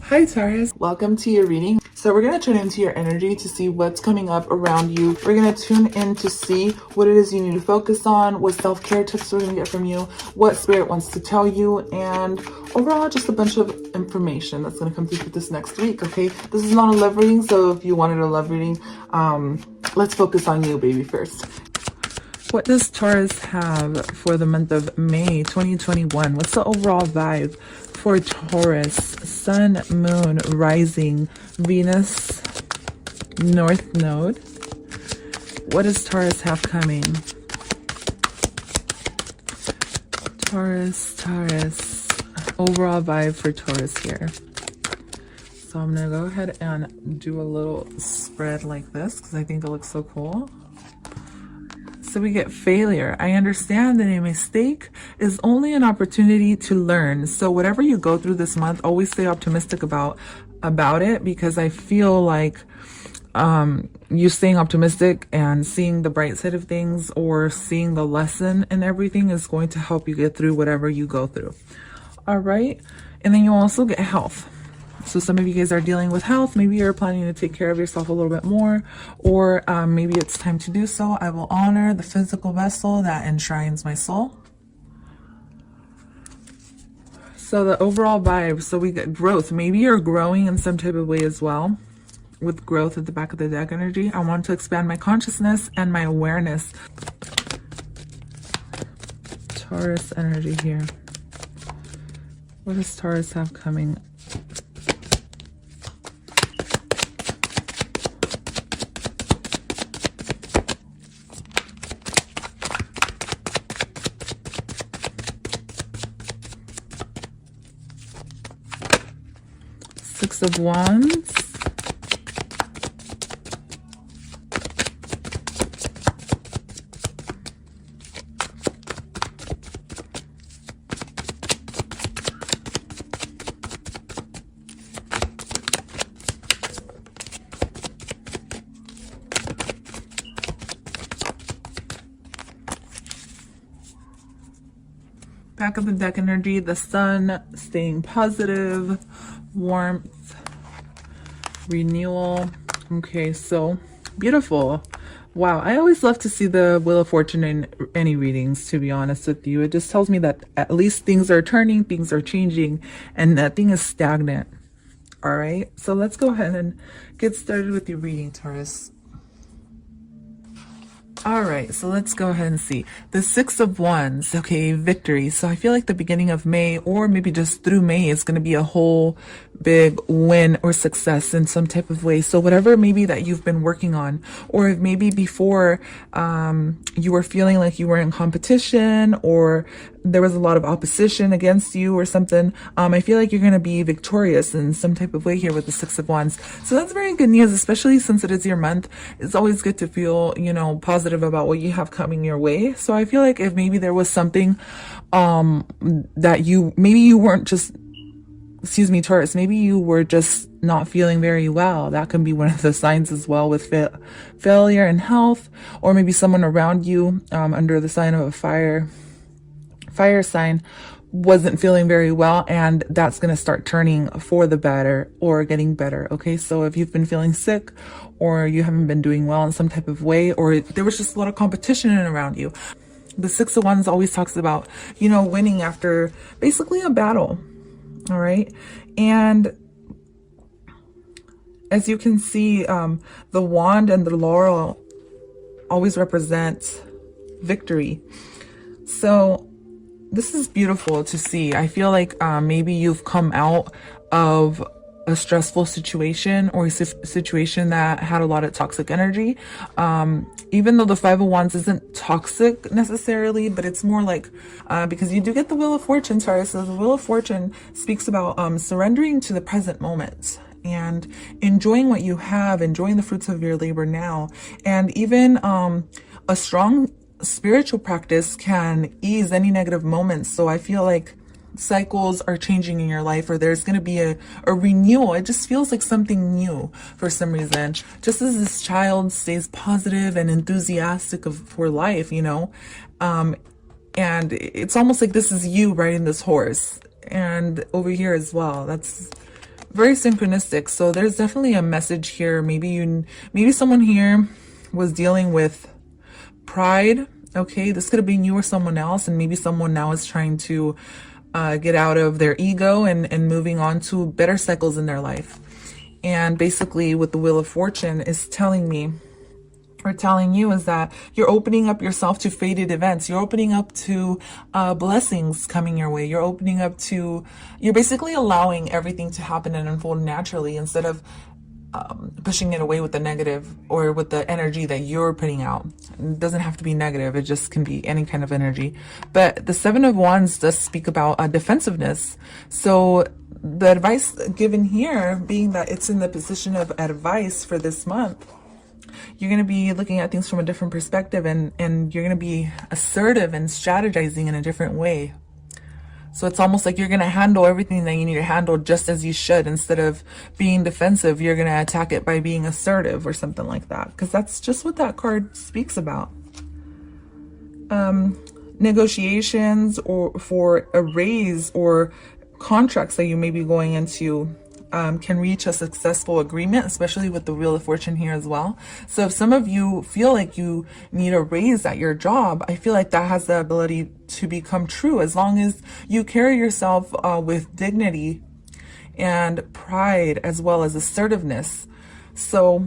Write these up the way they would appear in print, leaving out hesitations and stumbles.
Hi Taurus, welcome to your reading. So we're going to tune into your energy to see what's coming up around you. We're going to tune in to see what it is you need to focus on, what self-care tips we're going to get from you, what spirit wants to tell you, and overall just a bunch of information that's going to come through for this next week, okay? This is not a love reading, so if you wanted a love reading, let's focus on you, baby, first. What does Taurus have for the month of May 2021? What's the overall vibe for Taurus? Sun, Moon, Rising, Venus, North Node. What does Taurus have coming? Taurus. Overall vibe for Taurus here. So I'm going to go ahead and do a little spread like this because I think it looks so cool. So we get failure. I understand that a mistake is only an opportunity to learn. So whatever you go through this month, always stay optimistic about it, because I feel like you staying optimistic and seeing the bright side of things, or seeing the lesson in everything, is going to help you get through whatever you go through. All right. And then you also get health. So some of you guys are dealing with health. Maybe you're planning to take care of yourself a little bit more, or maybe it's time to do so. I will honor the physical vessel that enshrines my soul. So the overall vibe, so we get growth. Maybe you're growing in some type of way as well, with growth at the back of the deck energy. I want to expand my consciousness and my awareness. Taurus energy here. What does Taurus have coming? Six of Wands. Back of the deck energy, the sun, staying positive, warmth, renewal. Okay, so beautiful. Wow, I always love to see the Wheel of Fortune in any readings, to be honest with you. It just tells me that at least things are turning, things are changing, and nothing is stagnant. All right, so let's go ahead and get started with your reading, Taurus. All right, so let's go ahead and see. The Six of Wands, okay, victory. So I feel like the beginning of May, or maybe just through May, is going to be a whole big win or success in some type of way. So whatever maybe that you've been working on, or if maybe before you were feeling like you were in competition, or there was a lot of opposition against you or something, I feel like you're going to be victorious in some type of way here with the Six of Wands. So that's very good news, especially since it is your month. It's always good to feel, you know, positive about what you have coming your way. So I feel like if maybe there was something that maybe you weren't just, excuse me, Taurus, maybe you were just not feeling very well. That can be one of the signs as well, with failure in health, or maybe someone around you under the sign of a fire sign wasn't feeling very well, and that's going to start turning for the better or getting better. Okay, so if you've been feeling sick, or you haven't been doing well in some type of way, or there was just a lot of competition around you, the Six of Wands always talks about, you know, winning after basically a battle. All right, and as you can see, the wand and the laurel always represent victory. So this is beautiful to see. I feel like maybe you've come out of a stressful situation, or a situation that had a lot of toxic energy. Even though the Five of Wands isn't toxic necessarily, but it's more like, because you do get the Wheel of Fortune, Taurus. So the Wheel of Fortune speaks about surrendering to the present moment and enjoying what you have, enjoying the fruits of your labor now. And even a strong spiritual practice can ease any negative moments. So I feel like cycles are changing in your life, or there's going to be a renewal. It just feels like something new for some reason. Just as this child stays positive and enthusiastic for life, you know, and it's almost like this is you riding this horse, and over here as well. That's very synchronistic. So there's definitely a message here. Maybe someone here was dealing with pride. Okay, this could have been you or someone else, and maybe someone now is trying to get out of their ego and moving on to better cycles in their life. And basically what the Wheel of Fortune is telling me, or telling you, is that you're opening up yourself to fated events. You're opening up to blessings coming your way. You're basically allowing everything to happen and unfold naturally, instead of pushing it away with the negative or with the energy that you're putting out. It doesn't have to be negative. It just can be any kind of energy. But the Seven of Wands does speak about defensiveness. So the advice given here being that it's in the position of advice for this month, you're going to be looking at things from a different perspective, and you're going to be assertive and strategizing in a different way. So it's almost like you're going to handle everything that you need to handle just as you should. Instead of being defensive, you're going to attack it by being assertive or something like that. Because that's just what that card speaks about. Negotiations or for a raise or contracts that you may be going into can reach a successful agreement, especially with the Wheel of Fortune here as well. So if some of you feel like you need a raise at your job, I feel like that has the ability to become true, as long as you carry yourself with dignity and pride, as well as assertiveness. So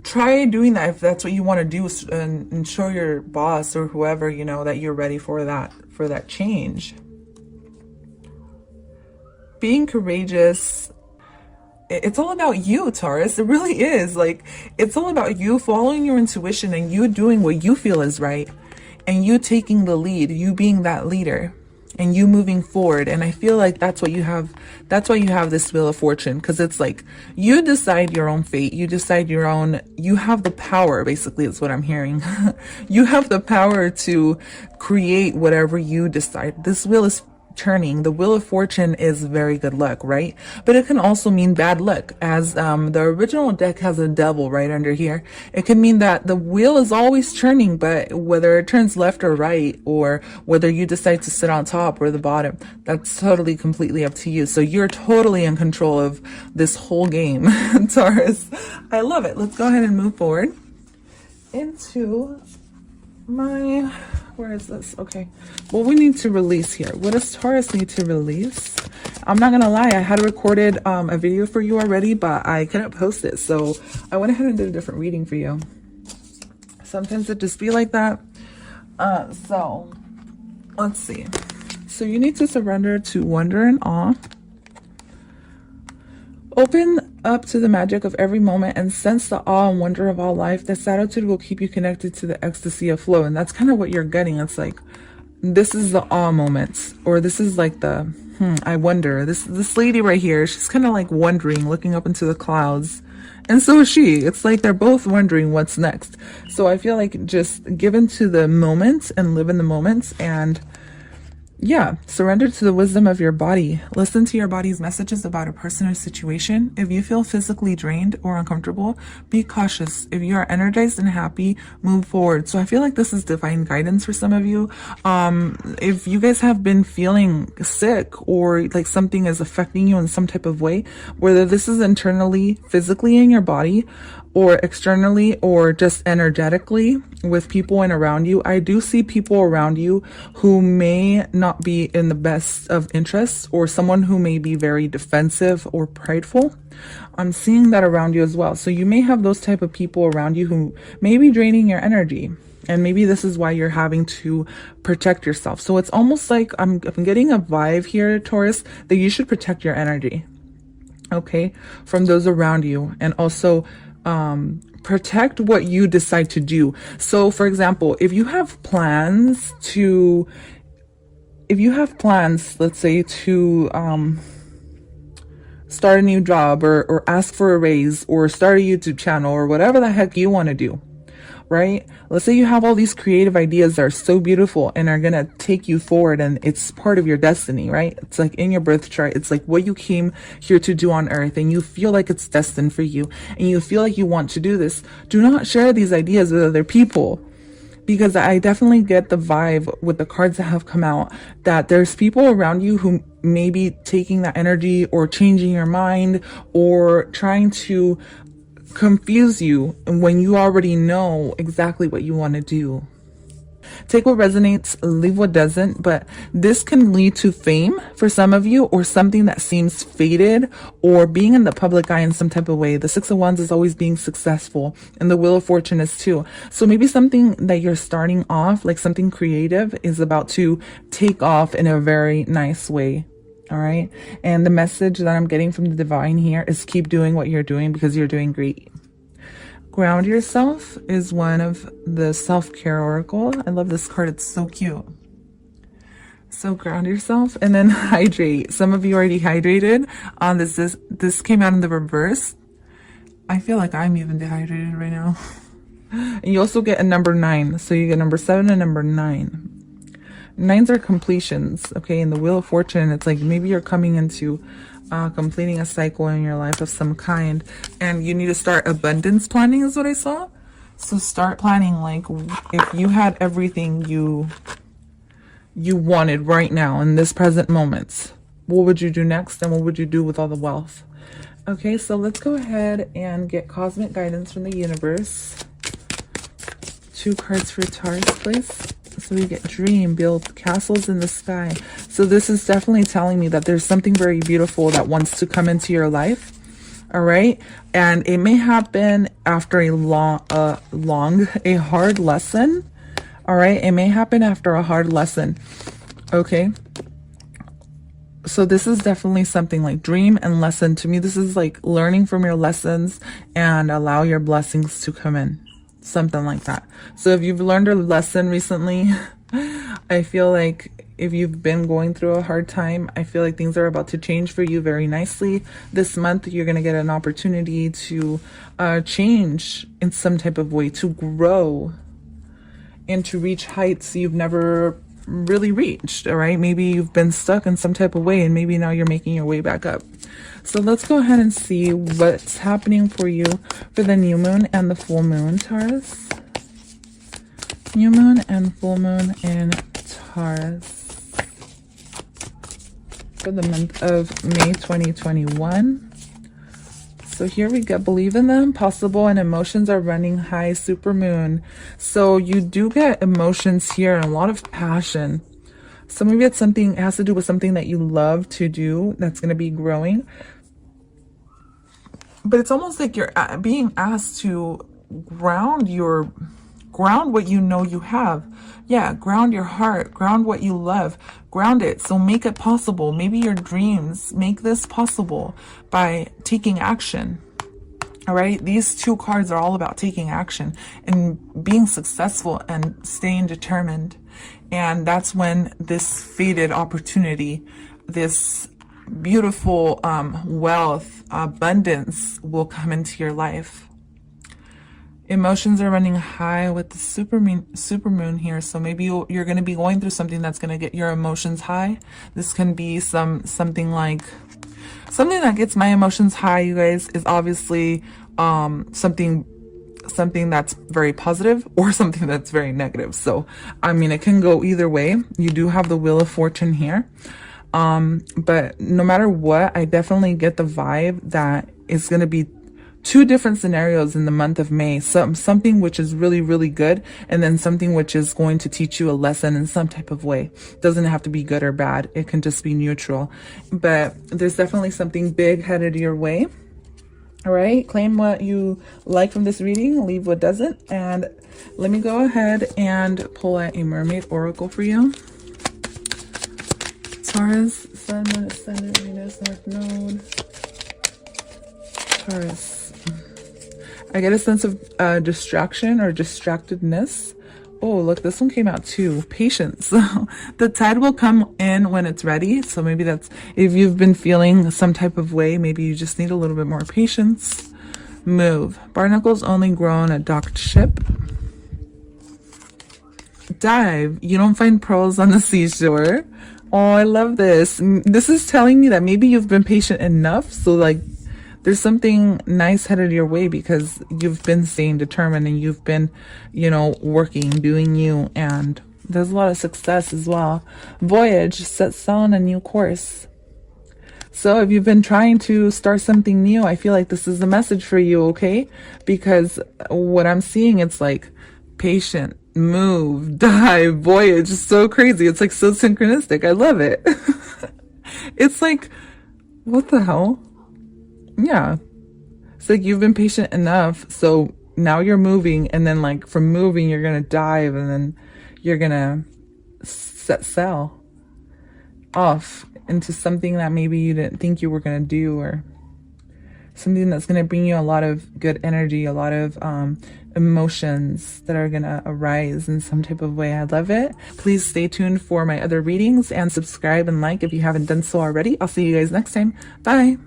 try doing that if that's what you want to do, and show your boss or whoever, you know, that you're ready for that change. Being courageous, it's all about you, Taurus. It really is. Like, it's all about you following your intuition and you doing what you feel is right, and you taking the lead, you being that leader, and you moving forward. And I feel like that's what you have. That's why you have this Wheel of Fortune, because it's like you decide your own fate. You decide your own, you have the power, basically, is what I'm hearing. You have the power to create whatever you decide. This wheel is turning. The Wheel of Fortune is very good luck, right? But it can also mean bad luck, as the original deck has a devil right under here. It can mean that the wheel is always turning, but whether it turns left or right, or whether you decide to sit on top or the bottom, that's totally completely up to you. So you're totally in control of this whole game, Taurus. I love it. Let's go ahead and move forward into my, where is this? Okay. What we need to release here. What does Taurus need to release? I'm not going to lie. I had recorded a video for you already, but I couldn't post it. So I went ahead and did a different reading for you. Sometimes it just be like that. So let's see. So you need to surrender to wonder and awe. Open up to the magic of every moment and sense the awe and wonder of all life. This attitude will keep you connected to the ecstasy of flow. And that's kind of what you're getting. It's like, this is the awe moments, or this is like the, I wonder. This lady right here, she's kind of like wondering, looking up into the clouds. And so is she. It's like they're both wondering what's next. So I feel like just give into the moments and live in the moments, and yeah, surrender to the wisdom of your body. Listen to your body's messages about a person or situation. If you feel physically drained or uncomfortable, be cautious. If you are energized and happy, move forward. So I feel like this is divine guidance for some of you. If you guys have been feeling sick, or like something is affecting you in some type of way, whether this is internally, physically in your body, or externally, or just energetically with people and around you, I do see people around you who may not be in the best of interests, or someone who may be very defensive or prideful. I'm seeing that around you as well. So you may have those type of people around you who may be draining your energy. And maybe this is why you're having to protect yourself. So it's almost like I'm getting a vibe here, Taurus, that you should protect your energy, okay, from those around you. And also protect what you decide to do. So for example, if you have plans, let's say to start a new job, or ask for a raise, or start a YouTube channel, or whatever the heck you want to do, right? Let's say you have all these creative ideas that are so beautiful and are going to take you forward, and it's part of your destiny, right? It's like in your birth chart. It's like what you came here to do on earth, and you feel like it's destined for you, and you feel like you want to do this. Do not share these ideas with other people. because I definitely get the vibe with the cards that have come out that there's people around you who may be taking that energy or changing your mind or trying to confuse you when you already know exactly what you want to do. Take what resonates, leave what doesn't, but this can lead to fame for some of you, or something that seems faded, or being in the public eye in some type of way. The Six of Wands is always being successful, and the Wheel of Fortune is too. So maybe something that you're starting off, like something creative, is about to take off in a very nice way. All right. And the message that I'm getting from the divine here is keep doing what you're doing, because you're doing great. Ground yourself is one of the self-care oracle. I love this card. It's so cute. So ground yourself, and then hydrate. Some of you already hydrated. This came out in the reverse. I feel like I'm even dehydrated right now. And you also get a number 9. So you get number 7 and number 9. 9s are completions. Okay. In the Wheel of Fortune, it's like maybe you're coming into completing a cycle in your life of some kind, and you need to start abundance planning is what I saw. So start planning, like if you had everything you wanted right now in this present moment, what would you do next, and what would you do with all the wealth? Okay, so let's go ahead and get cosmic guidance from the universe. 2 cards for Taurus, please. So we get dream, build castles in the sky. So this is definitely telling me that there's something very beautiful that wants to come into your life. All right. And it may happen after a hard lesson. All right. It may happen after a hard lesson. Okay. So this is definitely something like dream and lesson. To me, this is like learning from your lessons and allow your blessings to come in. Something like that. So if you've learned a lesson recently, I feel like if you've been going through a hard time, I feel like things are about to change for you very nicely. This month, you're going to get an opportunity to change in some type of way, to grow and to reach heights you've never really reached. All right. Maybe you've been stuck in some type of way, and maybe now you're making your way back up. So let's go ahead and see what's happening for you for the new moon and the full moon, Taurus. New moon and full moon in Taurus for the month of May 2021. So here we go. Believe in them, possible, and emotions are running high, super moon. So you do get emotions here and a lot of passion. So maybe it's something, it has to do with something that you love to do that's going to be growing. But it's almost like you're being asked to ground what you know you have. Yeah, ground your heart, ground what you love, ground it. So make it possible. Maybe your dreams, make this possible by taking action. All right. These 2 cards are all about taking action and being successful and staying determined. And that's when this faded opportunity, this beautiful wealth, abundance will come into your life. Emotions are running high with the super moon here. So maybe you're going to be going through something that's going to get your emotions high. This can be something that gets my emotions high, you guys, is obviously something that's very positive or something that's very negative. So I mean, it can go either way. You do have the Wheel of Fortune here. But no matter what, I definitely get the vibe that it's going to be 2 different scenarios in the month of May. Something which is really, really good, and then something which is going to teach you a lesson in some type of way. Doesn't have to be good or bad. It can just be neutral. But there's definitely something big headed your way. All right. Claim what you like from this reading, leave what doesn't. And let me go ahead and pull out a mermaid oracle for you. Taurus, Sun, Moon, Ascendant, Venus, North Node. Taurus. I get a sense of distraction or distractedness. Oh, look, this one came out too. Patience. The tide will come in when it's ready. So maybe that's, if you've been feeling some type of way, maybe you just need a little bit more patience. Move. Barnacles only grow on a docked ship. Dive. You don't find pearls on the seashore. Oh, I love this. This is telling me that maybe you've been patient enough. So like there's something nice headed your way because you've been staying determined and you've been, you know, working, doing you, and there's a lot of success as well. Voyage, set sail on a new course. So if you've been trying to start something new, I feel like this is the message for you, okay? Because what I'm seeing, it's like patient, move, dive, voyage. It's so crazy. It's like so synchronistic. I love it. It's like, what the hell? Yeah. It's like you've been patient enough. So now you're moving, and then like from moving, you're going to dive, and then you're going to set sail off into something that maybe you didn't think you were going to do, or something that's going to bring you a lot of good energy, a lot of emotions that are going to arise in some type of way. I love it. Please stay tuned for my other readings and subscribe and like if you haven't done so already. I'll see you guys next time. Bye.